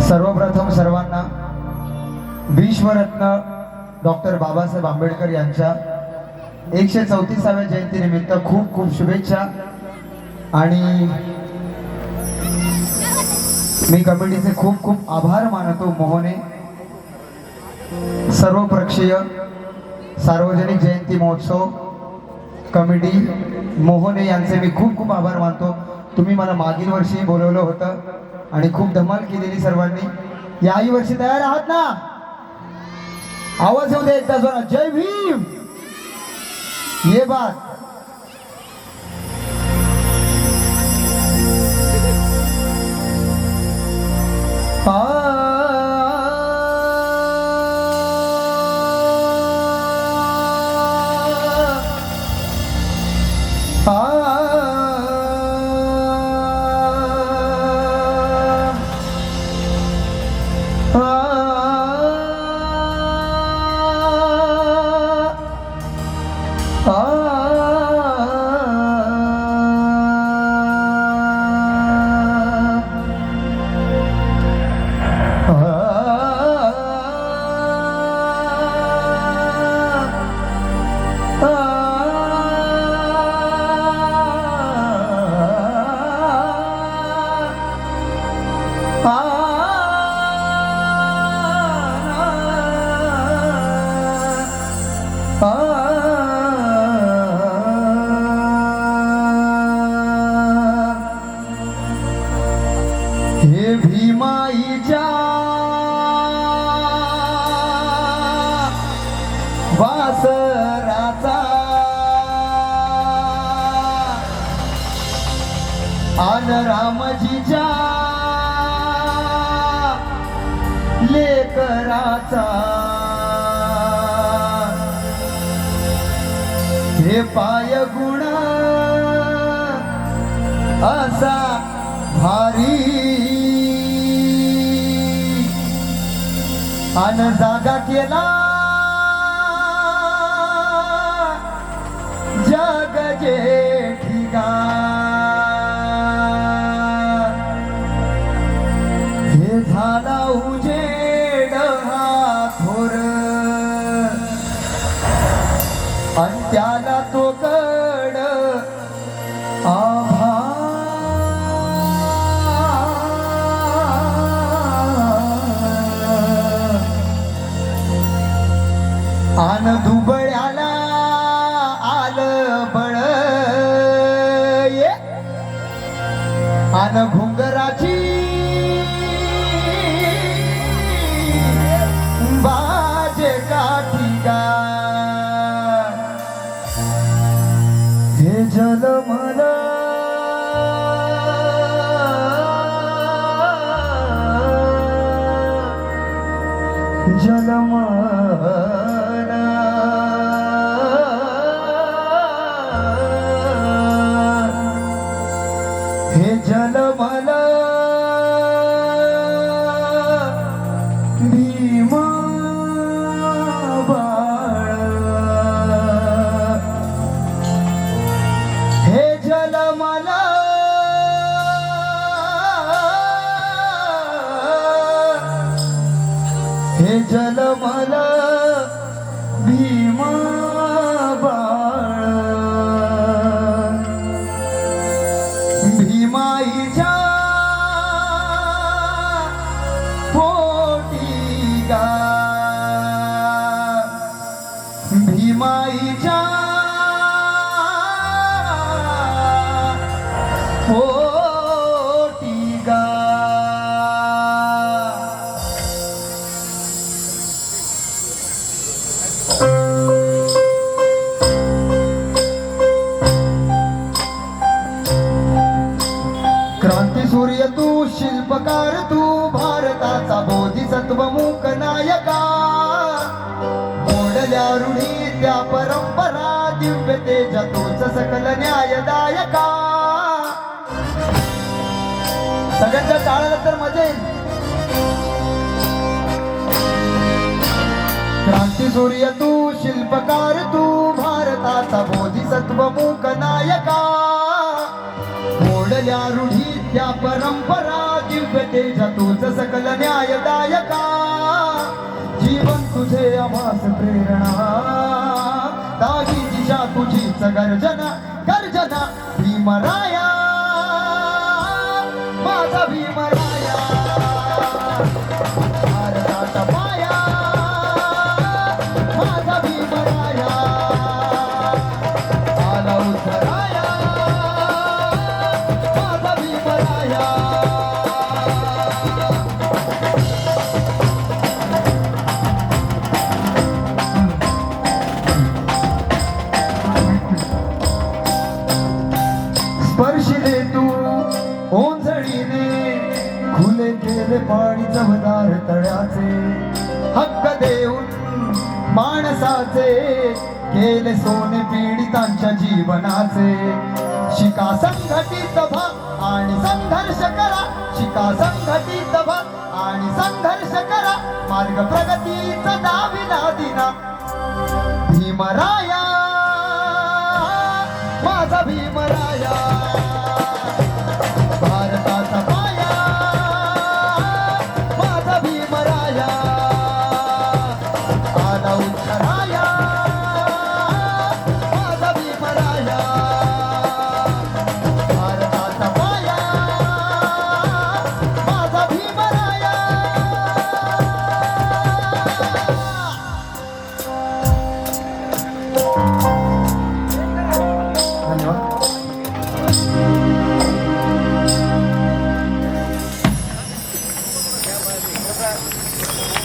सर्वप्रथम सर्वांना विश्वरत्न डॉक्टर बाबासाहेब आंबेडकर यांच्या 134व्या जयंतीनिमित्त खूप खूप शुभेच्छा। आणि मी कमिटीचे खूप खूप आभार मानतो। मोहने सर्वपक्षीय सार्वजनिक जयंती महोत्सव कमिटी मोहने यांचे मी खूप खूप आभार मानतो। तुम्ही मला मागील वर्षी बोलवलं होतं आणि खूप धमाल केलेली सर्वांनी। याही वर्षी तयार आहात ना? आवाज येऊ दे एकदा जोरात, जय भीम। ये बात हे भीमाईच्या वासराचा आन रामजीच्या लेकराचा हे पाय गुण असा भारी अन जागा केला जग जेठीगा। हे झाला उजेड हा थोर अन त्याला तो कड आभा आन दुबळ्याला आलं बळ ये आन घुंगराची बाजे काठीगा। हे जलमल जलमल हे जलमल भीमा बाळ। हे जलमल हे जलमल भीमा बाळ। भीमाईच्या पोटी गा भीमाईच्या पोटी गा। क्रांती सूर्य तू, शिल्पकार तू, भारताचा बोधिसत्व मूक नायका। मोडल्या रूढी त्या परंपरा, दिव्य तेज तूच सकल न्यायदायका। सगळ्यांच्या टाळाला तर मजा येईल। क्रांती सूर्य तू, शिल्पकार तू, भारताचा बोधिसत्व मूक नायका। मोडल्या रूढी त्या परंपरा, दिव्य तेजा तूच सकल न्यायदायका जीवन तुझे आभास प्रेरणा ताजी दिशा तुझीच गर्जना गर्जना भीमराया माझा भीमराया भारताचा पाया माझा भीमराया आला उतराया माझा भीमराया स्पर्शिले तू ओंजळीने खुले केले पाणी चवदार तळ्याचे हक्क देऊन माणसाचे केले सोने पीडितांच्या जीवनाचे शिका संघटित व्हा आणि संघर्ष करा शिका संघटित व्हा आणि संघर्ष करा मार्ग प्रगतीचा दाविला दिना भीमराया माझा भीमराया